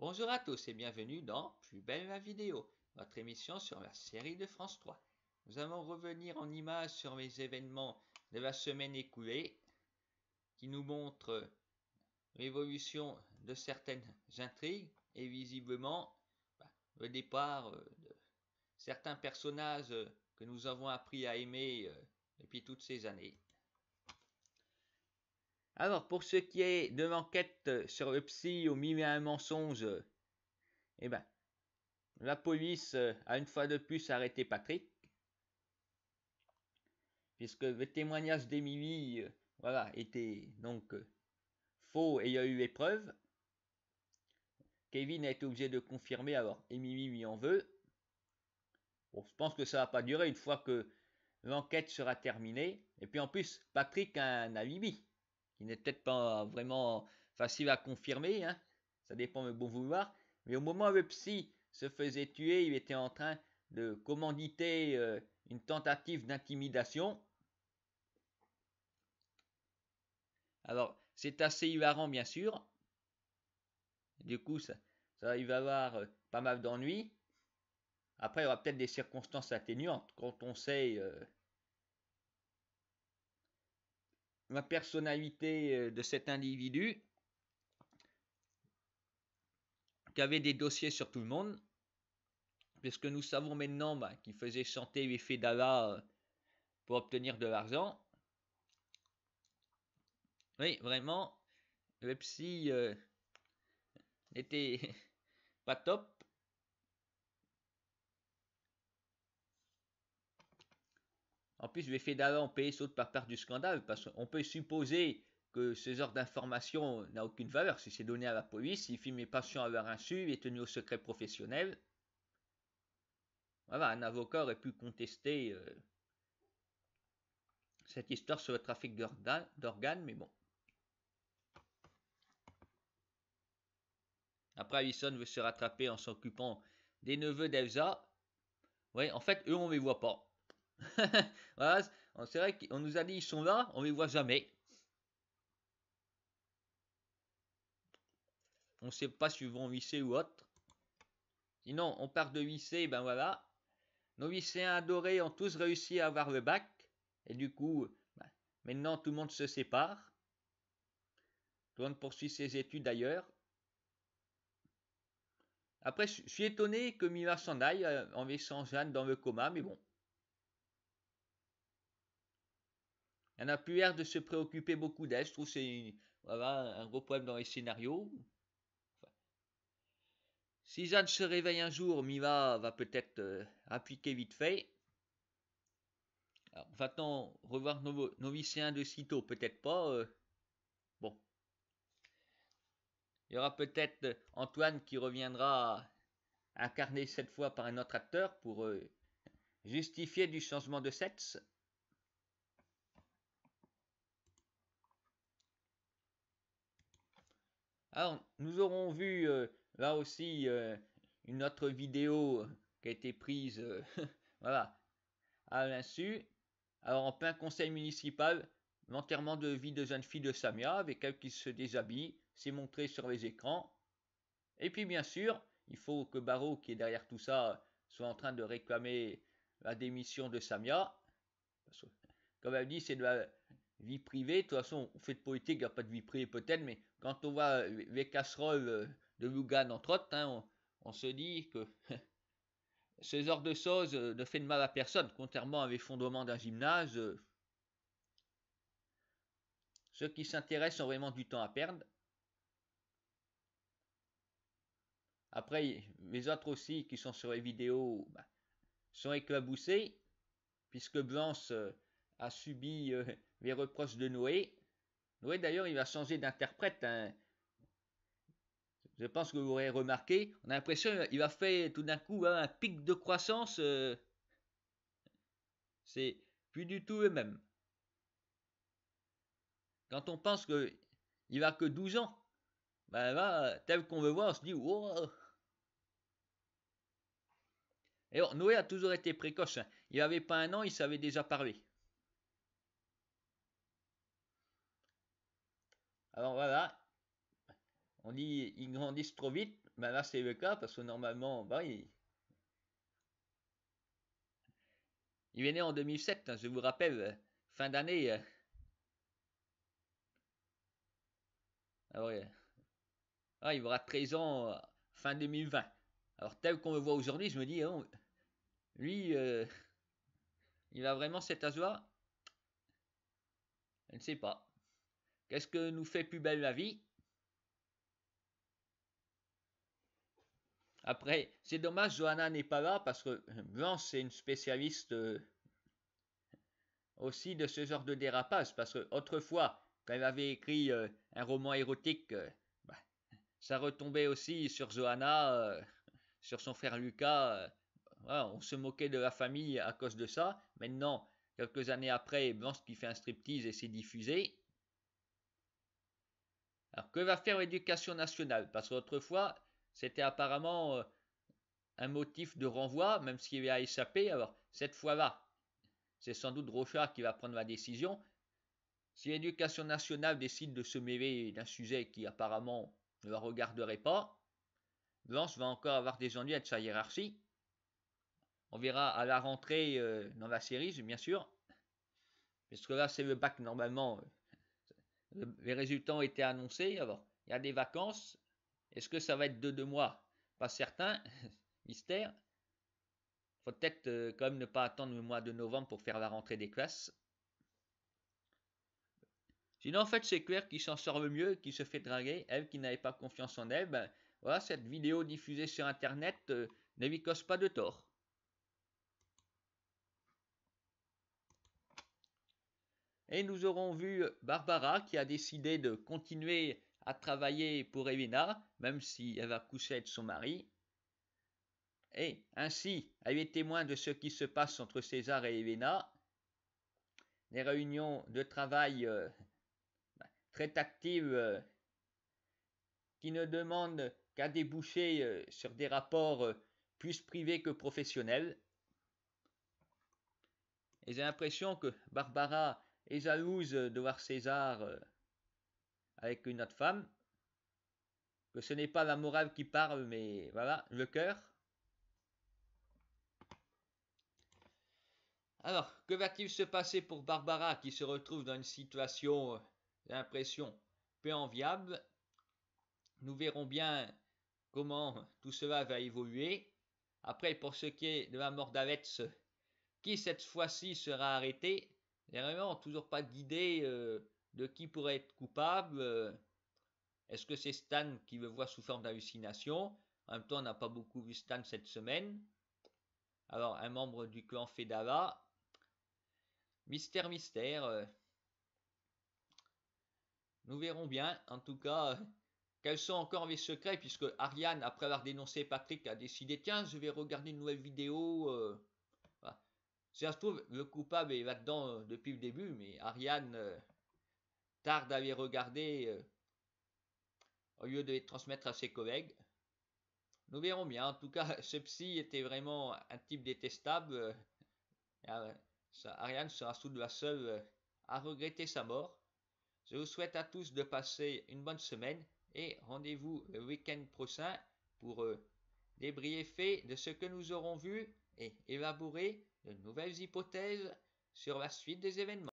Bonjour à tous et bienvenue dans Plus belle la vidéo, votre émission sur la série de France 3. Nous allons revenir en images sur les événements de la semaine écoulée qui nous montrent l'évolution de certaines intrigues et visiblement le départ de certains personnages que nous avons appris à aimer depuis toutes ces années. Alors, pour ce qui est de l'enquête sur le psy au milieu d'un mensonge, la police a une fois de plus arrêté Patrick, puisque le témoignage d'Emily était donc faux et il y a eu les preuves. Kevin a été obligé de confirmer, alors Emily lui en veut. Bon, je pense que ça va pas durer une fois que l'enquête sera terminée. Et puis en plus, Patrick a un alibi, qui n'est peut-être pas vraiment facile à confirmer, hein. Ça dépend de bon vouloir. Mais au moment où le psy se faisait tuer, il était en train de commanditer une tentative d'intimidation. Alors, c'est assez hilarant, bien sûr. Du coup, ça il va y avoir pas mal d'ennuis. Après, il y aura peut-être des circonstances atténuantes quand on sait la personnalité de cet individu qui avait des dossiers sur tout le monde, puisque nous savons maintenant qu'il faisait chanter les fées d'Allah pour obtenir de l'argent. Oui, vraiment, le psy n'était pas top. En plus, les faits d'Allah ont payé saute par part du scandale, parce qu'on peut supposer que ce genre d'information n'a aucune valeur si c'est donné à la police, il filme les patients à leur insu, il est tenu au secret professionnel. Voilà, un avocat aurait pu contester cette histoire sur le trafic d'organes, mais bon. Après, Allison veut se rattraper en s'occupant des neveux d'Elsa. Ouais, en fait, eux, on ne les voit pas. Voilà, c'est vrai qu'on nous a dit ils sont là, on ne les voit jamais. On ne sait pas s'ils vont lycée ou autre. Sinon, on part de lycée, ben voilà. Nos lycéens adorés ont tous réussi à avoir le bac. Et du coup, maintenant tout le monde se sépare. Tout le monde poursuit ses études ailleurs. Après, je suis étonné que Mila s'en aille en laissant Jeanne dans le coma, mais bon. Elle n'a plus l'air de se préoccuper beaucoup d'elle. Je trouve que c'est un gros problème dans les scénarios. Si Jeanne se réveille un jour, Mila va peut-être appliquer vite fait. Alors, va-t-on revoir nos lycéens de sitôt? Peut-être pas. Bon. Il y aura peut-être Antoine qui reviendra incarné cette fois par un autre acteur pour justifier du changement de sexe. Alors, nous aurons vu là aussi une autre vidéo qui a été prise voilà, à l'insu. Alors, en plein conseil municipal, l'enterrement de vie de jeune fille de Samia, avec elle qui se déshabille, c'est montré sur les écrans. Et puis, bien sûr, il faut que Barreau, qui est derrière tout ça, soit en train de réclamer la démission de Samia. Parce que, comme elle dit, c'est de la vie privée. De toute façon, on fait de politique, il n'y a pas de vie privée peut-être, mais quand on voit les casseroles de Lugan, entre autres, hein, on se dit que ce genre de choses ne fait de mal à personne, contrairement à l'effondrement d'un gymnase. Ceux qui s'intéressent ont vraiment du temps à perdre. Après, les autres aussi qui sont sur les vidéos sont éclaboussés, puisque Blanche a subi les reproches de Noé. Noé d'ailleurs il va changer d'interprète, hein. Je pense que vous aurez remarqué, on a l'impression qu'il a fait tout d'un coup un pic de croissance, c'est plus du tout le même. Quand on pense qu'il a que 12 ans, ben là, tel qu'on le voit, on se dit wow. Et bon, Noé a toujours été précoce, hein. Il n'avait pas un an, il savait déjà parler. Alors voilà, on dit ils grandissent trop vite. Ben là, c'est le cas parce que normalement, bah, il est né en 2007, hein, je vous rappelle, fin d'année. Alors, il aura 13 ans fin 2020. Alors, tel qu'on le voit aujourd'hui, je me dis, oh, lui, il a vraiment cet âge-là? Je ne sais pas. Qu'est-ce que nous fait plus belle la vie? Après, c'est dommage, Johanna n'est pas là parce que Blanche, c'est une spécialiste aussi de ce genre de dérapage. Parce que autrefois, quand elle avait écrit un roman érotique, bah, ça retombait aussi sur Johanna, sur son frère Lucas. Voilà, on se moquait de la famille à cause de ça. Maintenant, quelques années après, Blanche qui fait un striptease et c'est diffusé. Alors, que va faire l'éducation nationale? Parce qu'autrefois, c'était apparemment un motif de renvoi, même s'il a échappé. Alors, cette fois-là, c'est sans doute Rochard qui va prendre la décision. Si l'éducation nationale décide de se mêler d'un sujet qui apparemment ne la regarderait pas, Blanche va encore avoir des ennuis avec sa hiérarchie. On verra à la rentrée dans la série, bien sûr. Parce que là, c'est le bac normalement. Les résultats ont été annoncés. Alors, il y a des vacances. Est-ce que ça va être de 2 mois? Pas certain. Mystère. Faut peut-être quand même ne pas attendre le mois de novembre pour faire la rentrée des classes. Sinon, en fait, c'est Claire qui s'en sort le mieux, qui se fait draguer. Elle qui n'avait pas confiance en elle, ben voilà, cette vidéo diffusée sur Internet ne lui cause pas de tort. Et nous aurons vu Barbara qui a décidé de continuer à travailler pour Elena, même si elle va coucher avec son mari. Et ainsi, elle est témoin de ce qui se passe entre César et Elena. Des réunions de travail très tactiles qui ne demandent qu'à déboucher sur des rapports plus privés que professionnels. Et j'ai l'impression que Barbara est jalouse de voir César avec une autre femme, que ce n'est pas la morale qui parle, mais voilà, le cœur. Alors, que va-t-il se passer pour Barbara qui se retrouve dans une situation, j'ai l'impression, peu enviable? Nous verrons bien comment tout cela va évoluer. Après, pour ce qui est de la mort d'Alex, qui cette fois-ci sera arrêté? Il n'y a vraiment toujours pas d'idée de qui pourrait être coupable. Est-ce que c'est Stan qui le voit sous forme d'hallucination? En même temps, on n'a pas beaucoup vu Stan cette semaine. Alors, un membre du clan Fedala. Mystère, mystère. Nous verrons bien. En tout cas, quels sont encore les secrets, puisque Ariane, après avoir dénoncé Patrick, a décidé, tiens, je vais regarder une nouvelle vidéo. Voilà. Si ça se trouve, le coupable est là-dedans depuis le début, mais Ariane tarde à les regarder au lieu de les transmettre à ses collègues. Nous verrons bien. En tout cas, ce psy était vraiment un type détestable. Ariane sera sans doute la seule à regretter sa mort. Je vous souhaite à tous de passer une bonne semaine et rendez-vous le week-end prochain pour débriefer de ce que nous aurons vu et élaborer de nouvelles hypothèses sur la suite des événements.